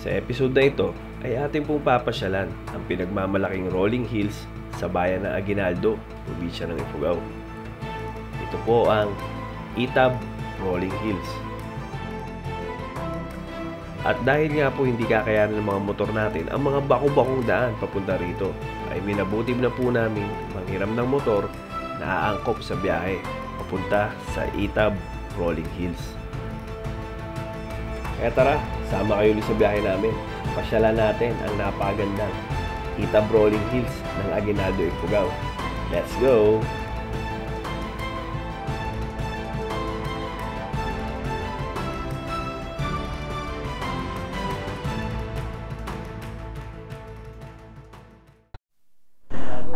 Sa episode na ito ay ating pong papasyalan ang pinagmamalaking rolling hills sa bayan ng Aguinaldo, probinsya ng Ifugao. Ito po ang Itab Rolling Hills. At dahil nga po hindi kakayanan ng mga motor natin ang mga bako-bakong daan papunta rito, ay minabuti na po namin manghiram ng motor na aangkop sa biyahe papunta sa Itab Rolling Hills. Kaya tara, sama kayo ulit sa biyahe namin. Pasyalan natin ang napagandang Itab Rolling Hills ng Aguinaldo, Ifugao. Let's go!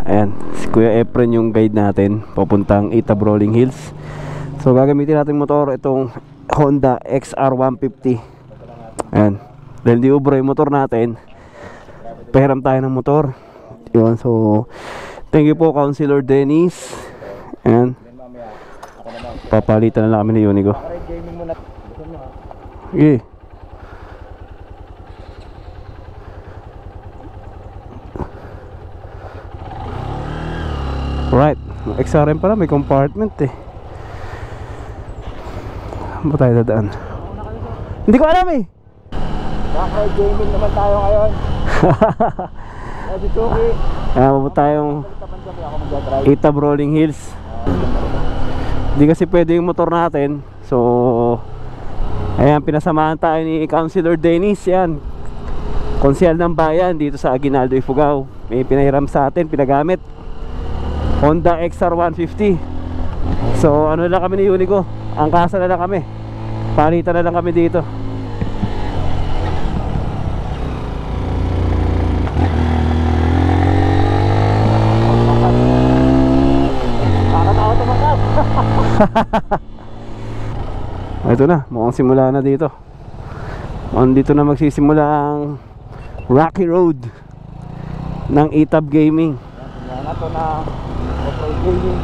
Ayan, si Kuya Efren yung guide natin papuntang Itab Rolling Hills. So gagamitin natin motor itong Honda XR150. Ayan, dahil di ubro yung motor natin, pahiram tayo ng motor. Yun, so thank you po Councilor Dennis. Ayan, papalitan na lang kami ni Unico. Okay. Right, XRM pala may compartment eh. Saan ba tayo dadaan? Hindi ko alam eh. Naka-ride gaming naman tayo ngayon. Ready Tuki. Mababa tayong Itab Rolling Hills. Hindi kasi pwede yung motor natin. So ayan, pinasamahan tayo ni Councilor Dennis. Yan, konsyal ng bayan dito sa Aguinaldo, Ifugao. May pinahiram sa atin, pinagamit Honda XR150. So ano lang kami ni Unico, angkasa na lang kami, palitan na lang kami dito. Nakakatawa tumakap. Ito na, mukhang simula na dito. Dito na magsisimula ang Rocky Road ng Itab Gaming. Yan na to na off-road gaming.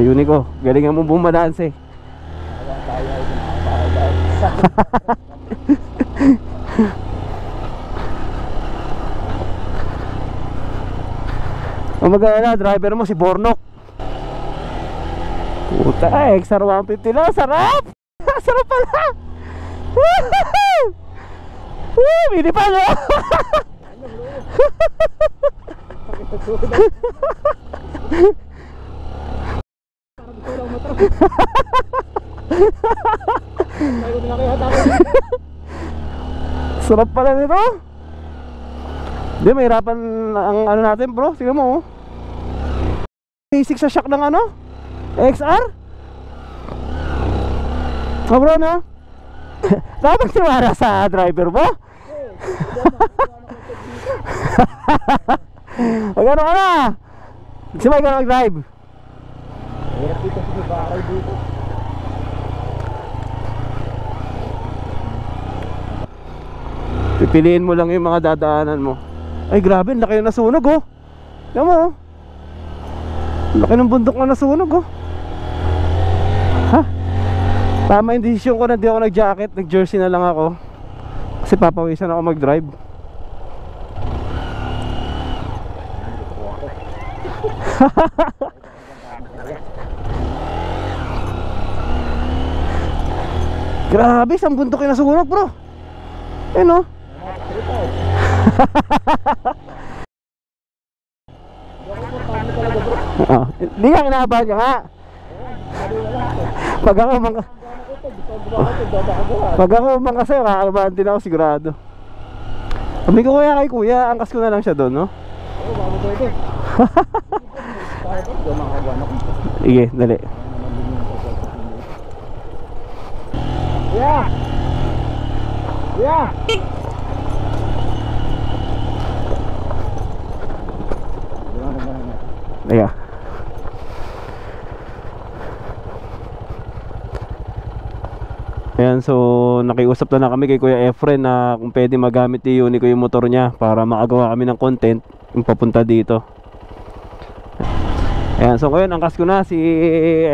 Unico, galingan mo bumadanse. Ayan tayo ay nakakatawa. Ang mag-alala, driver mo si Bornok. Puta, XR150 lang, sarap! Sarap pala! Mini pa no? Sarap pala nito. Hindi, mahirapan ang ano natin bro. Tingnan mo oh. Basic sa shock ng ano XR. Oh bro no. Dapat siwara sa driver mo. Magano ka na? Sibay ka mag-drive. Hirap dito sa bahay dito. Pipiliin mo lang yung mga dadaanan mo. Ay grabe, laki yung nasunog oh. Tignan mo oh. Laki ng bundok na nasunog oh. Ha? Tama yung desisyon ko na di ako nag-jacket, nag-jersey na lang ako. Kasi papawisan ako mag-drive. Grabe, isang bundok yung nasunog bro. Eh no? Hindi ka kinabahan ka nga. Pag ako umangkas sa'yo, kakalabahan din ako sigurado. Sabi ko kaya kay kuya, angkas ko na lang siya doon no? Oo, bago pwede. Sige, dali. Yeah! Yeah! Teka. Ayan, so nakiusap na kami kay Kuya Efren na kung pwede magamit ni Unico yung motor niya para makagawa kami ng content yung papunta dito. Ayan, so ngayon angkas ko na si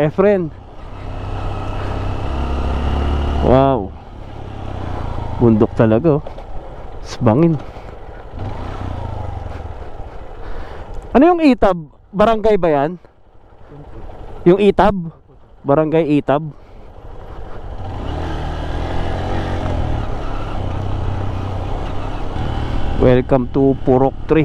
Efren. Wow. Bundok talaga oh. Sbangin. Ano yung Itab? Barangay ba yan? Yung Itab? Barangay Itab? Welcome to Purok 3.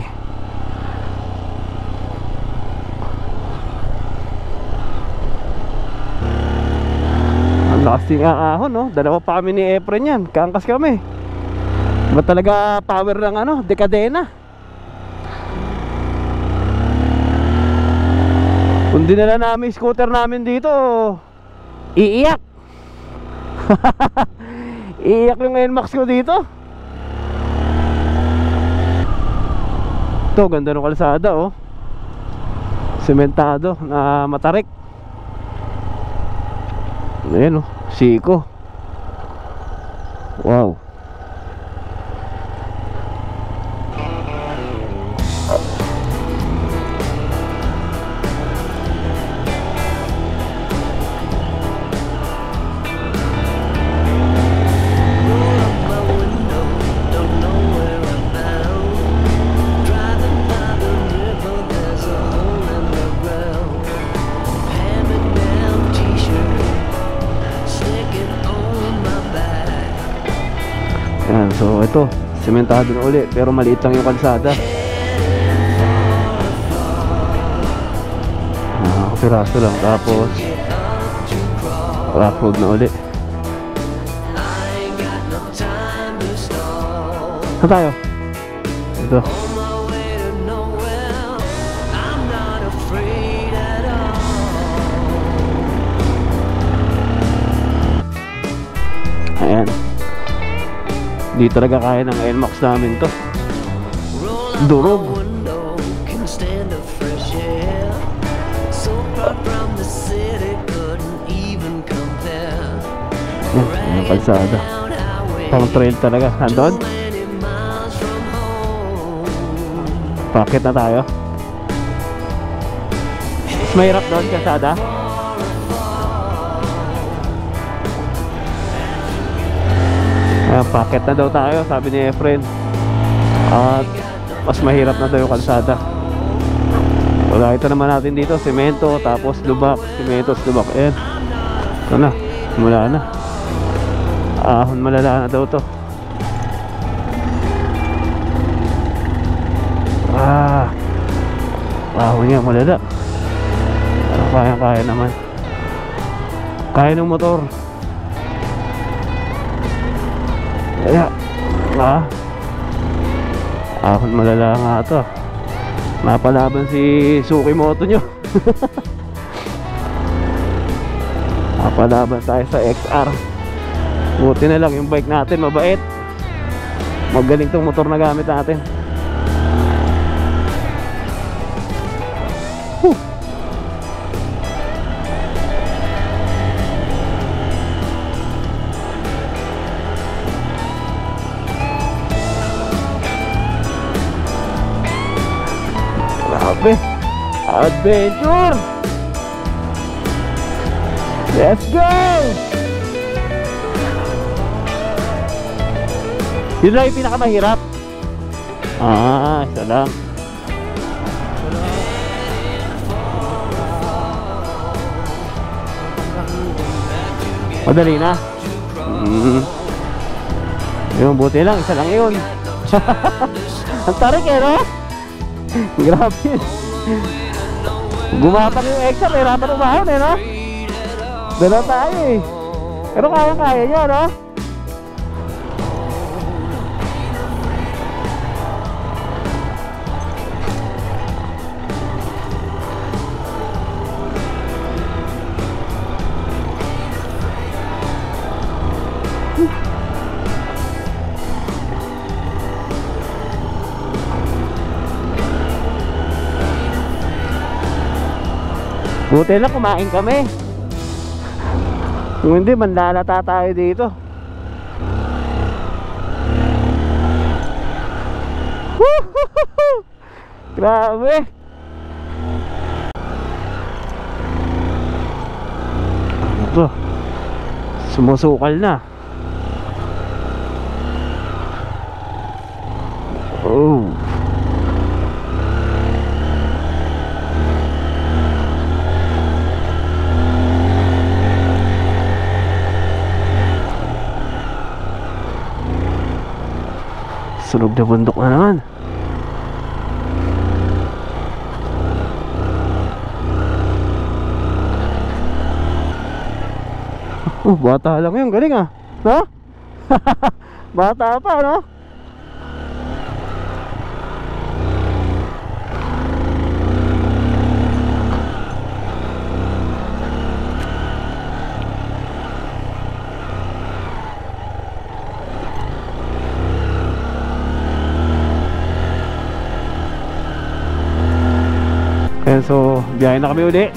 Ang lakas ng ahon no? Dalawa pa kami ni Efren yan. Kaangkas kami. Ba talaga power ng ano? Dekadena. Kung dinala namin scooter namin dito, iiyak. Iiyak yung NMAX ko dito. Ito, ganda ng kalsada oh. Sementado na matarik. Ayan oh, siko. Wow. Ayan, so ito, sementado na uli pero maliit lang yung kalsada. Kapiraso lang, tapos rough road na uli. Saan tayo? Ito. Ayan. Di talaga kaya ng NMAX namin to. Durog. Yan, yung kalsada. Pang trail talaga. Andon? Pakit na tayo. Mas mahirap doon kalsada. Ayan, pakit na daw tayo, sabi ni Efren. At mas mahirap na daw yung kalsada. Wala, ito naman natin dito, semento, tapos lubak. Semento, lubak. Ayan. Ito na, mula na. Ahon malala na daw to. Ahon niya malala. Kaya naman. Kaya ng motor. Kaya ahon malala nga ito. Napalaban si Sukimoto nyo. Napalaban tayo sa XR. Buti na lang yung bike natin mabait. Magaling tong motor na gamit natin. Grabe, adventure. Let's go. Yun lang yung pinakamahirap. Isa lang. Madali na. Yung buti lang, isa lang yun. Ang tarik eh, no? Grabe. Gumapang yung extra, hirapan umahon eh, no? Dalawa tayo eh. Pero kaya-kaya nyo, no? Buti lang kumain kami. Kung hindi, manlalata tayo dito. Grabe. Ito, sumusukal na. Sunog na bundok na naman. Oh, bata lang yun, galing ah. No? Bata pa, no? Ayan, so biyahe na kami uli.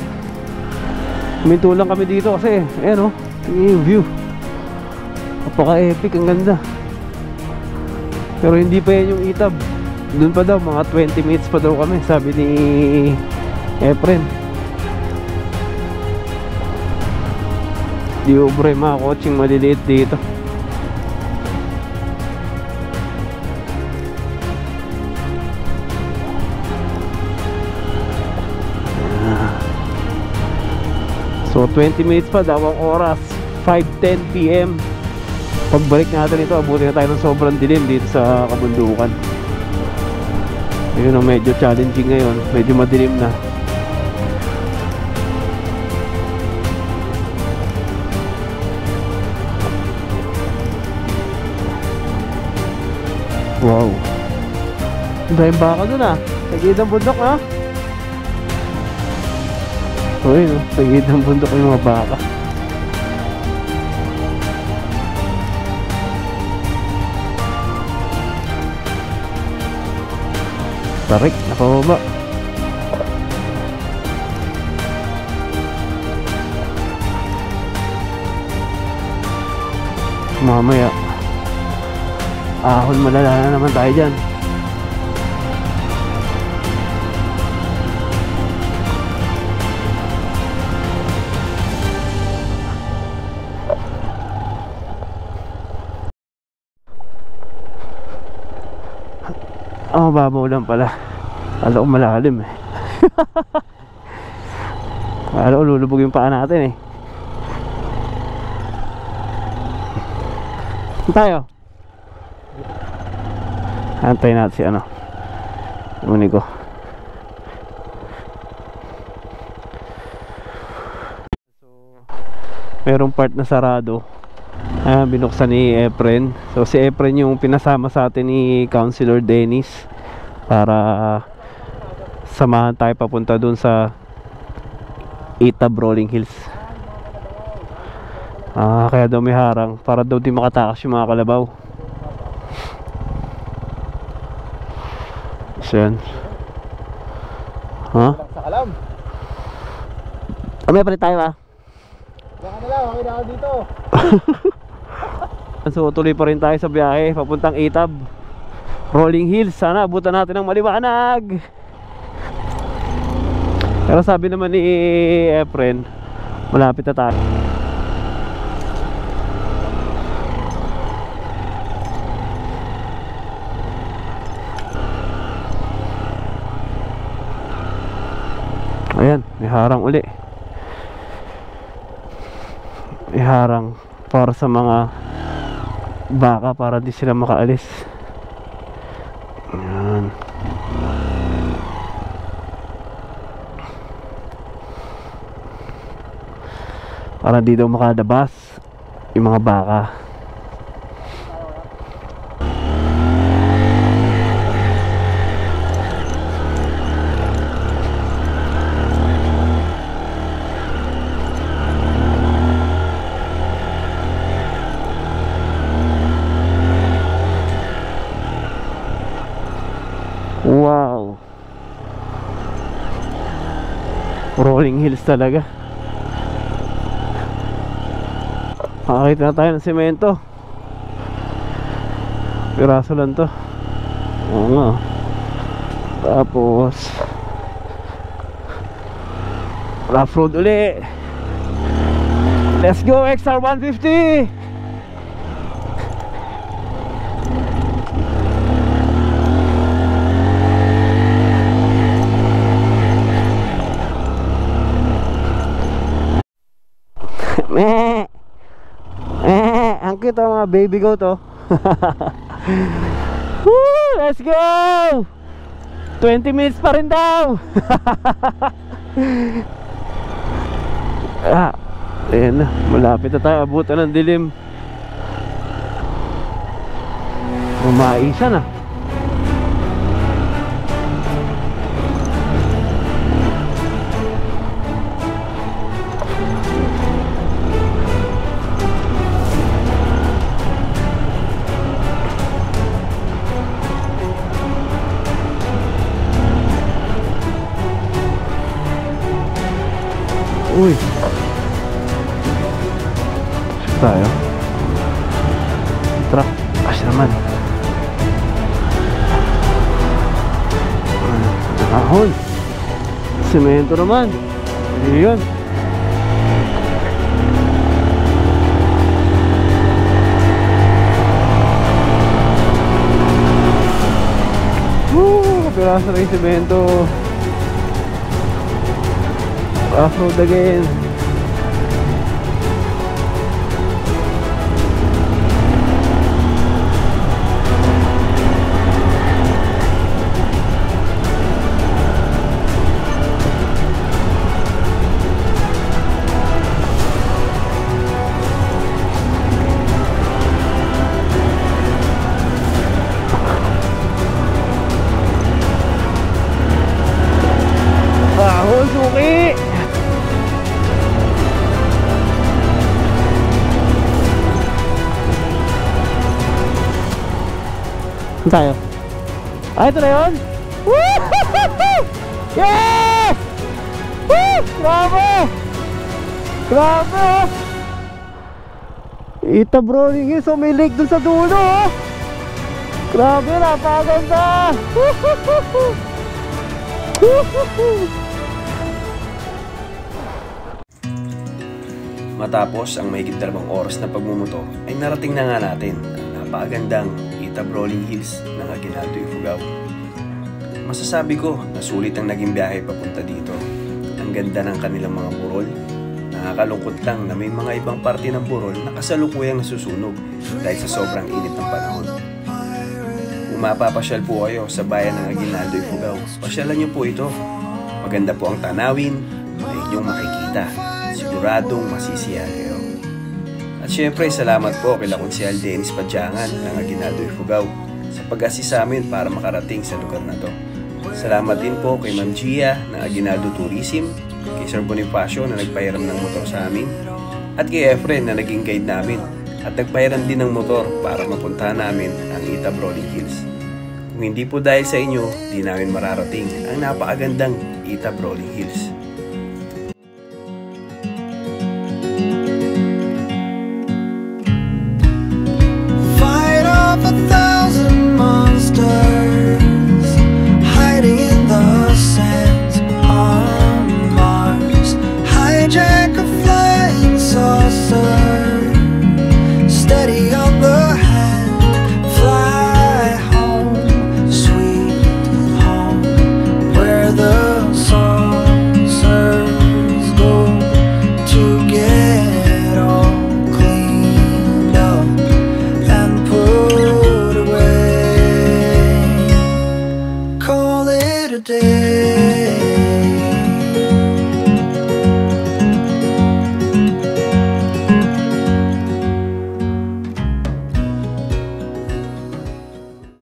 Huminto lang kami dito kasi ayan, oh, yung view napaka-epic, ang ganda. Pero hindi pa yan yung Itab. Doon pa daw, mga 20 minutes pa daw kami, sabi ni Efren. Di ubre mga kotseng maliliit dito. So 20 minutes pa daw ang oras, 5:10 PM. Pagbalik natin ito, abutin na tayo ng sobrang dilim dito sa kabundukan. Ayun, medyo challenging ngayon, medyo madilim na. Wow, ang daming baka dun ah, sa gilid ng bundok ah. Uy, no? Sa gilid ng bundok yung mga baka. Tarik, nakababa. Mamaya ahon malala na naman tayo dyan. Oh, babaw lang pala. Kala ko malalim eh. Kala ko lulubog yung paa natin eh. Saan tayo? Antay natin si ano, uni ko. So, merong part na sarado. Binuksan ni Efren. So si Efren yung pinasama sa atin ni Councilor Dennis para samahan tayo papunta dun sa Itab Rolling Hills. Kaya daw may harang para daw di makatakas yung mga kalabaw. So yan. Ha? Sa kalam. May palit tayo ba? Diyan ka na lang, okay na ako dito. So tuloy pa rin tayo sa biyahe papuntang Itab Rolling Hills. Sana abutan natin ng maliwanag. Pero sabi naman ni Efren, malapit na tayo. Ayan, may harang uli. May harang para sa mga baka para di sila makaalis. Ayan. Para di daw makadabas yung mga baka. Wow, rolling hills talaga. Makakita na tayo ng semento. Piraso lang to. Oo nga. Tapos rough road uli. Let's go XR 150. Ang cute ang mga baby goat oh. Woo! Let's go! 20 minutes pa rin daw. Ayan na, malapit na tayo. Abutan ng dilim. Umaisa na. Uy, saan tayo? Truck, as naman. Ahoy, semento naman. Yun. Kapiraso na yung semento. Off-road again. Suki! Saan tayo? Ito na yun? Woohoo! Yes! Woo! Grabe! Grabe! Ita Brawling Hills, may lake dun sa dulo. Grabe, napaganda! Woohoo! Woohoo! Matapos ang mahigit 2 oras na pagmumotor ay narating na nga natin ang napakagandang Ita Brawling Hills ng Aguinaldo, Ifugao. Masasabi ko na sulit ang naging biyahe papunta dito. Ang ganda ng kanilang mga burol. Nakakalungkot lang na may mga ibang parte ng burol na kasalukuyang nasusunog dahil sa sobrang init ng panahon. Kung mapapasyal po kayo sa bayan ng Aguinaldo, Ifugao, pasyalan niyo po ito. Maganda po ang tanawin na inyong makikita. Siguradong masisiyahan kayo. At syempre, salamat po kay Konsehal Dennis Padyangan ng Aguinaldo, Ifugao sa pag-assist sa amin para makarating sa lugar na to. Salamat din po kay Ma'am Gia ng Aguinaldo Tourism, kay Sir Bonifacio na nagpahiram ng motor sa amin, at kay Efren na naging guide namin at nagpahiram din ng motor para mapuntahan namin ang Ita Brawling Hills. Kung hindi po dahil sa inyo, di namin mararating ang napakagandang Ita Brawling Hills. Day.